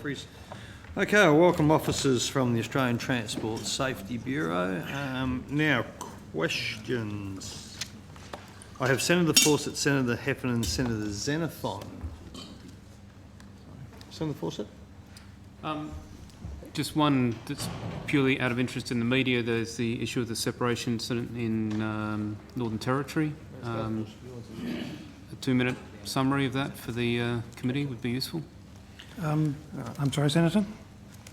Jeffries. Okay, I welcome officers from the Australian Transport Safety Bureau. Now, questions. I have Senator Fawcett, Senator Heffernan and Senator Xenophon. Senator Fawcett? Just one that's purely out of interest in the media. There's the issue of the separation incident in Northern Territory. A 2-minute summary of that for the committee would be useful. I'm sorry, Senator?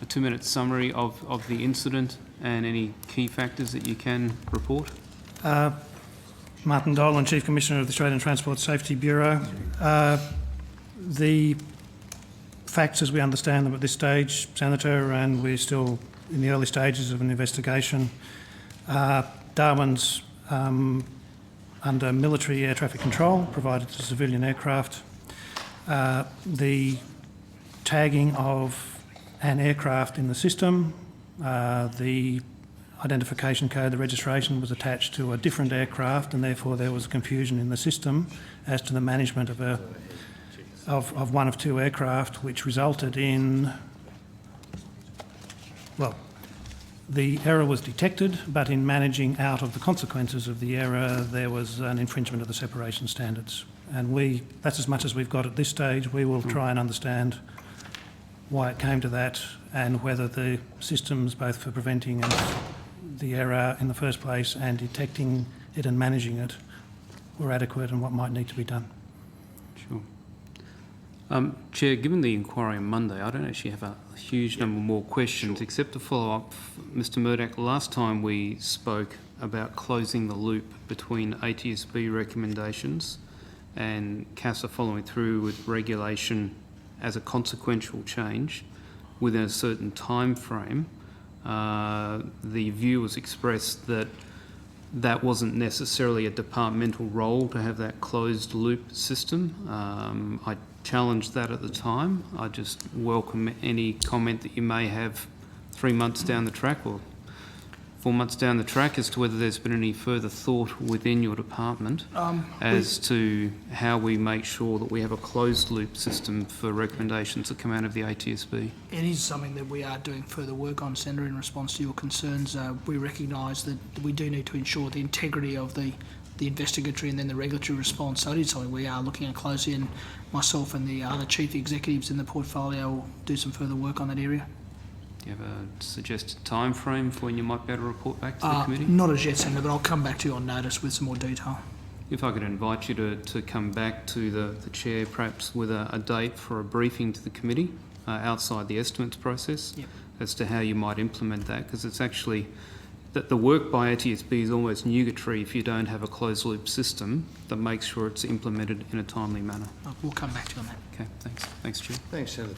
A 2-minute summary of the incident and any key factors that you can report. Martin Dolan, Chief Commissioner of the Australian Transport Safety Bureau. The facts as we understand them at this stage, Senator, and we're still in the early stages of an investigation. Darwin's under military air traffic control, provided to civilian aircraft. The tagging of an aircraft in the system, the identification code, the registration was attached to a different aircraft, and therefore there was confusion in the system as to the management of one of two aircraft, which resulted in, well, the error was detected, but in managing out of the consequences of the error, there was an infringement of the separation standards. And that's as much as we've got at this stage. We will try and understand why it came to that and whether the systems, both for preventing the error in the first place and detecting it and managing it, were adequate and what might need to be done. Sure. Chair, given the inquiry on Monday, I don't actually have a huge number more questions, except to follow up, Mr Murdoch. Last time we spoke about closing the loop between ATSB recommendations and CASA following through with regulation as a consequential change within a certain time frame. The view was expressed that that wasn't necessarily a departmental role to have that closed loop system. I challenged that at the time. I just welcome any comment that you may have 3 months down the track or 4 months down the track as to whether there's been any further thought within your department as to how we make sure that we have a closed loop system for recommendations that come out of the ATSB. It is something that we are doing further work on, Senator, in response to your concerns. We recognise that we do need to ensure the integrity of the investigatory and then the regulatory response. So it is something we are looking at closely, and myself and the other chief executives in the portfolio will do some further work on that area. Do you have a suggested time frame for when you might be able to report back to the committee? Not as yet, Senator, but I'll come back to you on notice with some more detail. If I could invite you to come back to the chair, perhaps with a date for a briefing to the committee outside the estimates process. Yep. As to how you might implement that, because it's actually that the work by ATSB is almost nugatory if you don't have a closed loop system that makes sure it's implemented in a timely manner. We'll come back to you on that. Okay, thanks. Thanks, Chair. Thanks, Senator